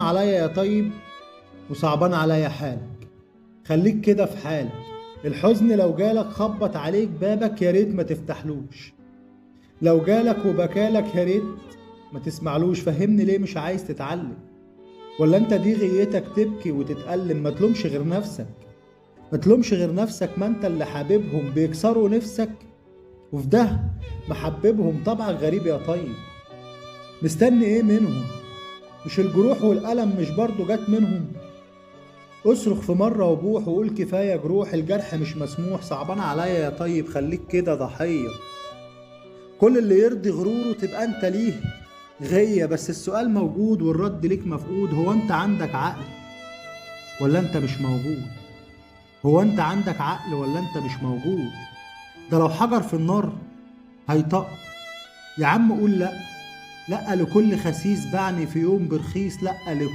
عليا يا طيب وصعبان عليا حالك. خليك كده في حالك. الحزن لو جالك خبط عليك بابك يا ريت ما تفتحلوش. لو جالك وبكالك يا ريت ما تسمعلوش. فهمني ليه مش عايز تتعلم؟ ولا انت دي غيتك تبكي وتتألم؟ ما تلومش غير نفسك. ما تلومش غير نفسك، ما انت اللي حاببهم بيكسروا نفسك وفي ده محببهم. طبعك غريب يا طيب. مستني ايه منهم؟ مش الجروح والألم مش برضو جات منهم؟ اصرخ في مرة وبوح وقول كفاية جروح، الجرح مش مسموح. صعبان عليا يا طيب، خليك كده ضحية. كل اللي يرضي غروره تبقى انت ليه غية. بس السؤال موجود والرد ليك مفقود. هو انت عندك عقل ولا انت مش موجود؟ هو انت عندك عقل ولا انت مش موجود؟ ده لو حجر في النار هيطق. يا عم قول لا. لا لكل خسيس باعني في يوم برخيص. لا